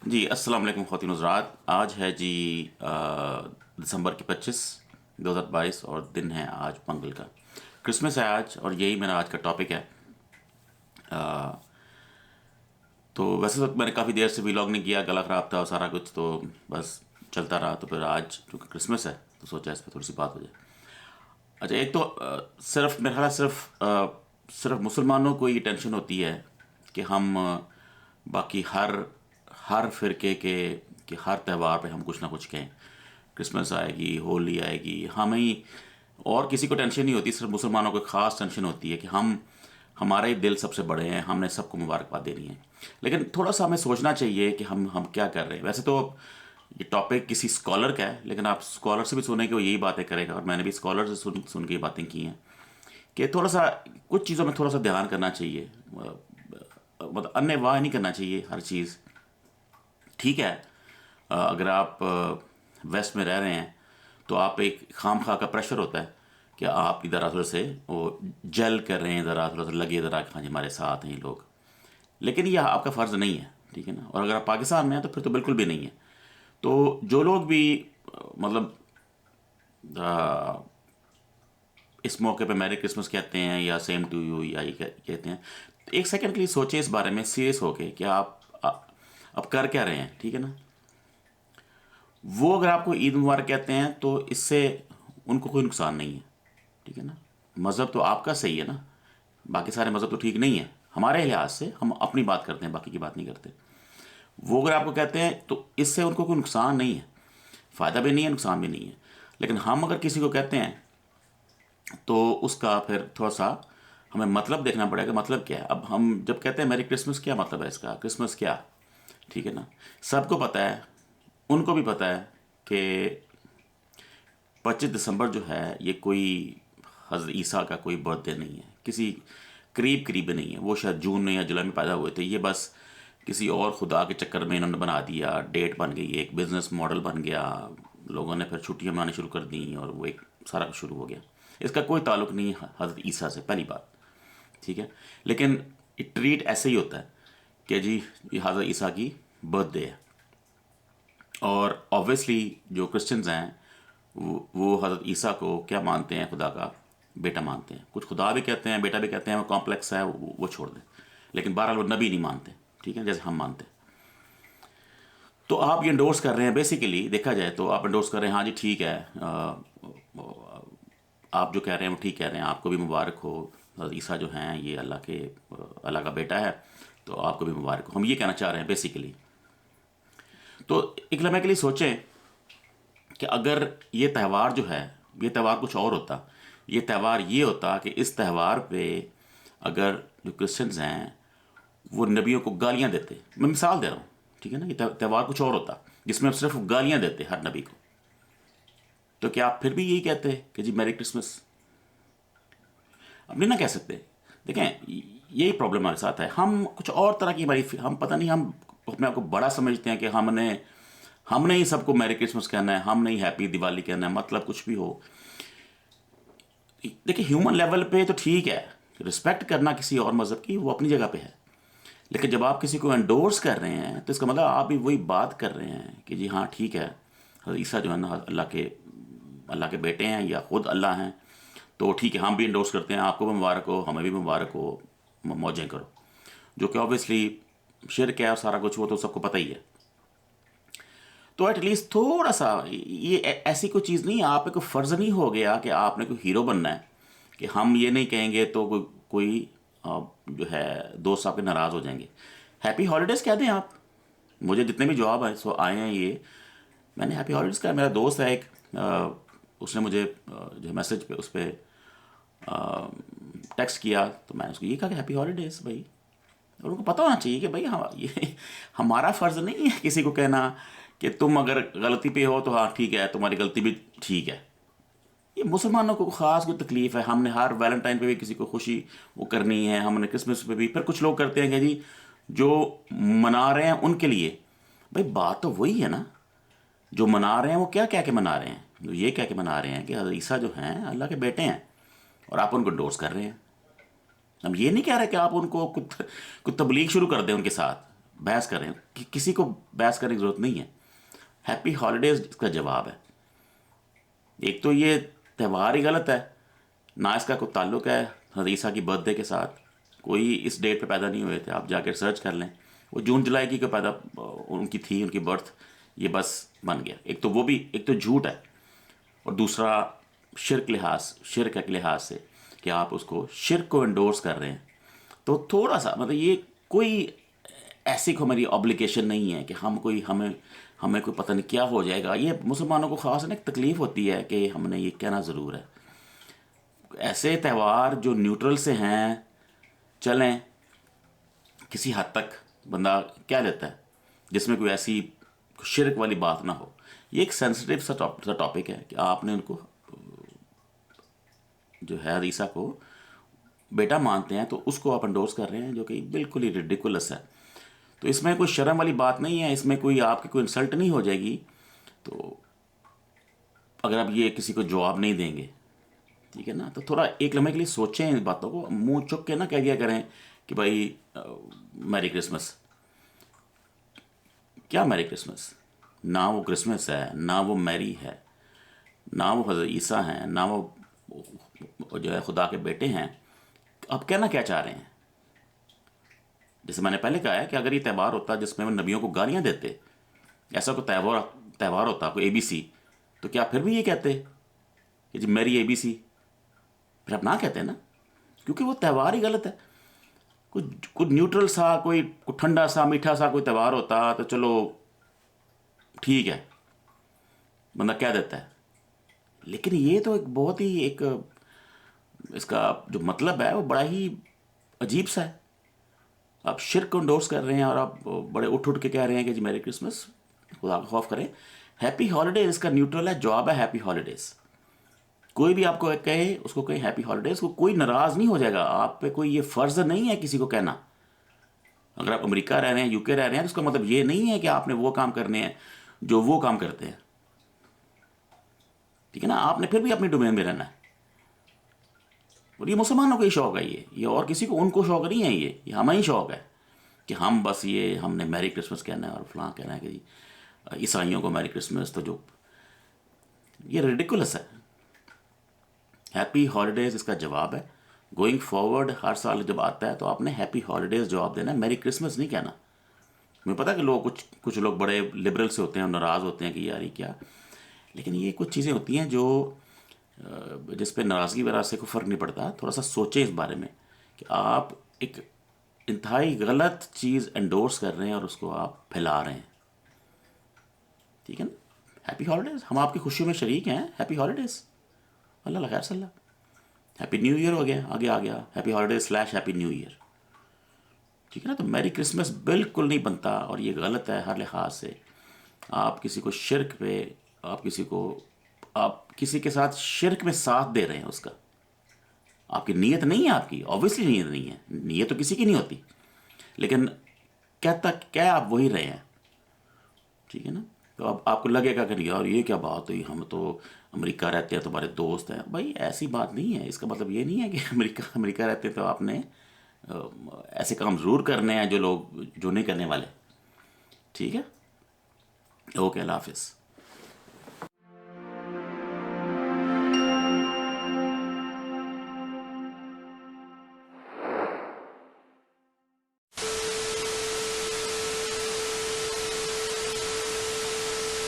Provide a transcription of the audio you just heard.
जी, अस्सलाम वालेकुम ख़वातीन हज़रात। आज है जी दिसंबर की 25 2022 और दिन है आज मंगल का। क्रिसमस है आज और यही मेरा आज का टॉपिक है। तो वैसे तो मैंने काफ़ी देर से व्लॉग नहीं किया, गला ख़राब था और सारा कुछ, तो बस चलता रहा। तो फिर आज क्योंकि क्रिसमस है तो सोचा इस पर थोड़ी सी बात हो जाए। अच्छा, एक तो सिर्फ मेरा ख्याल है सिर्फ मुसलमानों को ये टेंशन होती है कि हम बाकी हर हर फिरके के हर त्यौहार पे हम कुछ ना कुछ कहें। क्रिसमस आएगी, होली आएगी, हमें ही और किसी को टेंशन नहीं होती, सिर्फ मुसलमानों को खास टेंशन होती है कि हमारे ही दिल सबसे बड़े हैं, हमने सबको मुबारकबाद देनी है। लेकिन थोड़ा सा हमें सोचना चाहिए कि हम क्या कर रहे हैं। वैसे तो ये टॉपिक किसी स्कॉलर का है, लेकिन आप स्कॉलर से भी सुने कि वो यही बातें करेगा, और मैंने भी स्कॉलर से सुन सुन के ये बातें की हैं कि थोड़ा सा कुछ चीज़ों में थोड़ा सा ध्यान करना चाहिए। मतलब अन्य वाह नहीं करना चाहिए हर चीज़। ठीक है, अगर आप वेस्ट में रह रहे हैं तो आप एक खाम खा का प्रेशर होता है कि आप इधर उधर से वो जल कर रहे हैं, इधर उधर लगे, इधर आके हाँ जी हमारे साथ हैं ये लोग। लेकिन यह आपका फ़र्ज़ नहीं है, ठीक है ना। और अगर आप पाकिस्तान में हैं तो फिर तो बिल्कुल भी नहीं है। तो जो लोग भी मतलब इस मौके पे मैरी क्रिसमस कहते हैं या सेम टू यू या ये कहते हैं, तो एक सेकंड के लिए सोचें इस बारे में सीरियस होके कि आप कर क्या रहे हैं, ठीक है ना। वो अगर आपको ईद मुबारक कहते हैं तो इससे उनको कोई नुकसान नहीं है, ठीक है ना। मज़हब तो आपका सही है ना, बाकी सारे मज़हब तो ठीक नहीं है हमारे लिहाज से। हम अपनी बात करते हैं, बाकी की बात नहीं करते। वो अगर आपको कहते हैं तो इससे उनको कोई नुकसान नहीं है, फ़ायदा भी नहीं है, नुकसान भी नहीं है। लेकिन हम अगर किसी को कहते हैं तो उसका फिर थोड़ा सा हमें मतलब देखना पड़ेगा, मतलब क्या है। अब हम जब कहते हैं मैरी क्रिसमस, क्या मतलब है इसका, क्रिसमस क्या, ठीक है ना। सबको पता है, उनको भी पता है कि 25 दिसंबर जो है ये कोई हज़रत ईसा का कोई बर्थडे नहीं है, किसी करीब नहीं है। वो शायद जून में या जुलाई में पैदा हुए थे, ये बस किसी और खुदा के चक्कर में इन्होंने बना दिया, डेट बन गई, एक बिज़नेस मॉडल बन गया, लोगों ने फिर छुट्टियां मनानी शुरू कर दी और वो एक सारा कुछ शुरू हो गया। इसका कोई ताल्लुक नहीं है हज़रत ईसा से, पहली बात, ठीक है। लेकिन ये ट्रीट ऐसे ही होता है कि जी ये हज़रत ईसा की बर्थडे है। और ऑब्वियसली जो क्रिश्चियंस हैं वो हज़रत ईसा को क्या मानते हैं, खुदा का बेटा मानते हैं। कुछ खुदा भी कहते हैं, बेटा भी कहते हैं, वो कॉम्प्लेक्स है, वो छोड़ दें। लेकिन बहरहाल वो नबी नहीं मानते, ठीक है, जैसे हम मानते हैं। तो आप ये इंडोर्स कर रहे हैं, बेसिकली देखा जाए तो आप इंडोर्स कर रहे हैं, हाँ जी ठीक है, आप जो कह रहे हैं वो ठीक कह रहे हैं, आपको भी मुबारक हो। हज़रत ईसा जो हैं ये अल्लाह का बेटा है, तो आपको भी मुबारक हो, हम ये कहना चाह रहे हैं बेसिकली। तो एक लम्हे के लिए सोचें कि अगर ये त्यौहार जो है, ये त्यौहार कुछ और होता। ये त्यौहार ये होता कि इस त्यौहार पे अगर जो क्रिश्चियंस हैं वो नबियों को गालियां देते, मैं मिसाल दे रहा हूँ, ठीक है ना। ये त्यौहार कुछ और होता जिसमें आप सिर्फ गालियां देते हर नबी को, तो क्या आप फिर भी यही कहते कि जी मैरी क्रिसमस? अब नहीं ना कह सकते। देखें, यही प्रॉब्लम हमारे साथ है, हम कुछ और तरह की हमारी, हम पता नहीं, हम अपने आप को बड़ा समझते हैं कि हमने ही सबको मैरी क्रिसमस कहना है, हमने ही हैप्पी दिवाली कहना है, मतलब कुछ भी हो। देखिए, ह्यूमन लेवल पे तो ठीक है, रिस्पेक्ट करना किसी और मज़हब की वो अपनी जगह पे है। लेकिन जब आप किसी को एंडोर्स कर रहे हैं तो इसका मतलब आप भी वही बात कर रहे हैं कि जी हाँ ठीक है, हज़रत ईसा जो है ना अल्लाह के बेटे हैं या खुद अल्लाह हैं, तो ठीक है हम भी एंडोर्स करते हैं, आपको भी मुबारक हो, हमें भी मुबारक हो, मौजें करो। जो कि ऑब्वियसली शिर्क है और सारा कुछ, वो तो सबको पता ही है। तो एटलीस्ट थोड़ा सा ये ऐसी कोई चीज़ नहीं है, आप पे कोई फ़र्ज़ नहीं हो गया कि आपने कोई हीरो बनना है कि हम ये नहीं कहेंगे तो कोई जो है दोस्त आपके नाराज़ हो जाएंगे। हैप्पी हॉलीडेज़ कह दें आप। मुझे जितने भी जवाब आए सो आए हैं, ये मैंने हैप्पी हॉलीडेज़ कहा। मेरा दोस्त है एक, उसने मुझे जो मैसेज पे उस पर टेक्स्ट किया, तो मैंने उसको ये कहा कि हैप्पी हॉलीडेज़ भाई। और उनको पता होना चाहिए कि भाई हाँ ये हमारा फ़र्ज़ नहीं है किसी को कहना कि तुम अगर गलती पे हो तो हाँ ठीक है, तुम्हारी गलती भी ठीक है। ये मुसलमानों को ख़ास कोई तकलीफ़ है, हमने हर वैलेंटाइन पे भी किसी को खुशी वो करनी है, हमने क्रिसमस पे भी। फिर कुछ लोग करते हैं कि जी जो मना रहे हैं उनके लिए, भाई बात तो वही है ना। जो मना रहे हैं वो क्या कह के मना रहे हैं, जो ये कह के मना रहे हैं कि हज़रत ईसा जो हैं अल्लाह के बेटे हैं, और आप उनको डोर्स कर रहे हैं। हम ये नहीं कह रहे कि आप उनको कुछ तबलीग शुरू कर दें उनके साथ, बहस कर रहे हैं कि किसी को बहस करने की ज़रूरत नहीं है। हैप्पी हॉलीडेज़ इसका जवाब है। एक तो ये त्यौहार ही गलत है, ना इसका कोई ताल्लुक़ है हज़रत ईसा की बर्थडे के साथ। कोई इस डेट पे पैदा नहीं हुए थे, आप जाकर सर्च कर लें। वो जून जुलाई की पैदा उनकी थी, उनकी बर्थ, ये बस बन गया। एक तो वो भी, एक तो झूठ है, और दूसरा शिरक के लिहाज से कि आप उसको शिरक को एंडोर्स कर रहे हैं। तो थोड़ा सा मतलब ये कोई ऐसी को हमारी ऑब्लिगेशन नहीं है कि हमें हमें कोई पता नहीं क्या हो जाएगा। ये मुसलमानों को ख़ास ना एक तकलीफ़ होती है कि हमने ये कहना ज़रूर है। ऐसे त्यौहार जो न्यूट्रल से हैं चलें, किसी हद तक बंदा कह लेता है, जिसमें कोई ऐसी शिरक वाली बात ना हो। ये एक सेंसिटिव सा टॉपिक है कि आपने उनको जो है ईसा को बेटा मानते हैं, तो उसको आप एंडोर्स कर रहे हैं, जो कि बिल्कुल ही रिडिकुलस है। तो इसमें कोई शर्म वाली बात नहीं है, इसमें कोई आपकी कोई इंसल्ट नहीं हो जाएगी। तो अगर आप ये किसी को जवाब नहीं देंगे, ठीक है ना, तो थोड़ा एक लम्हे के लिए सोचें इन बातों को। मुंह चुप के ना कह दिया करें कि भाई मैरी क्रिसमस। क्या मैरी क्रिसमस? ना वो क्रिसमस है, ना वो मैरी है, ना वो हज़रत ईसा हैं, ना वो जो है खुदा के बेटे हैं। आप कहना क्या चाह रहे हैं? जैसे मैंने पहले कहा है कि अगर ये त्यौहार होता जिसमें वो नबियों को गालियां देते, ऐसा कोई त्यौहार होता, कोई ABC, तो क्या फिर भी ये कहते कि जी मेरी ABC? फिर आप ना कहते ना, क्योंकि वो त्यौहार ही गलत है। कुछ न्यूट्रल सा, कोई ठंडा सा मीठा सा कोई त्यौहार होता तो चलो ठीक है, बंदा कह देता है। लेकिन ये तो एक बहुत ही एक इसका जो मतलब है वो बड़ा ही अजीब सा है। आप शिर्क को इंडोर्स कर रहे हैं और आप बड़े उठ उठ के कह रहे हैं कि जी मैरी क्रिसमस, खुदा का खौफ करें। हैप्पी हॉलीडेज इसका न्यूट्रल है, जवाब है हैप्पी हॉलीडेज। कोई भी आपको कहे, उसको कहे हैप्पी हॉलीडेज, को कोई नाराज़ नहीं हो जाएगा। आप पे कोई ये फ़र्ज़ नहीं है किसी को कहना। अगर आप अमेरिका रह रहे हैं, UK रह रहे हैं, तो उसका मतलब ये नहीं है कि आपने वो काम करने हैं जो वो काम करते हैं, ठीक है ना। आपने फिर भी अपनी डोमेन में रहना है। और ये मुसलमानों को ही शौक है, ये और किसी को, उनको शौक नहीं है, ये हमें ही शौक है कि हम बस ये हमने मैरी क्रिसमस कहना है और फलां कहना है कि जी ईसाइयों को मैरी क्रिसमस। तो जो ये रिडिकुलस है। हैप्पी हॉलीडेज़ इसका जवाब है। गोइंग फॉरवर्ड हर साल जब आता है तो आपने हैप्पी हॉलीडेज़ जवाब देना है, मैरी क्रिसमस नहीं कहना। मुझे पता है कि लोग कुछ लोग बड़े लिबरल से होते हैं और नाराज़ होते हैं कि यार ये क्या, लेकिन ये कुछ चीज़ें होती हैं जो जिस पे नाराज़गी वगैरह से कोई फ़र्क नहीं पड़ता। थोड़ा सा सोचें इस बारे में कि आप एक इंतहाई गलत चीज़ एंडोर्स कर रहे हैं और उसको आप फैला रहे हैं, ठीक है ना। हैप्पी हॉलीडेज़, हम आपकी खुशियों में शरीक हैं। हैप्पी हॉलीडेज़, अल्लाह खैर सल्ला। हैप्पी न्यू ईयर हो गया, आगे आ गया happy holidays / happy new year, ठीक है ना। तो मैरी क्रिसमस बिल्कुल नहीं बनता और ये गलत है हर लिहाज से। आप किसी को शिरक पे, आप किसी के साथ शिरक में साथ दे रहे हैं उसका। आपकी नीयत नहीं है, आपकी ऑब्वियसली नीयत नहीं है, नीयत तो किसी की नहीं होती, लेकिन क्या आप वही रहे हैं, ठीक है ना। तो अब आपको लगेगा कि यार ये क्या बात हुई, हम तो अमेरिका रहते हैं, तुम्हारे दोस्त हैं। भाई ऐसी बात नहीं है। इसका मतलब ये नहीं है कि अमेरिका रहते हैं तो आपने ऐसे काम ज़रूर करने हैं जो नहीं करने वाले, ठीक है। ओके, अल्लाह हाफिज़।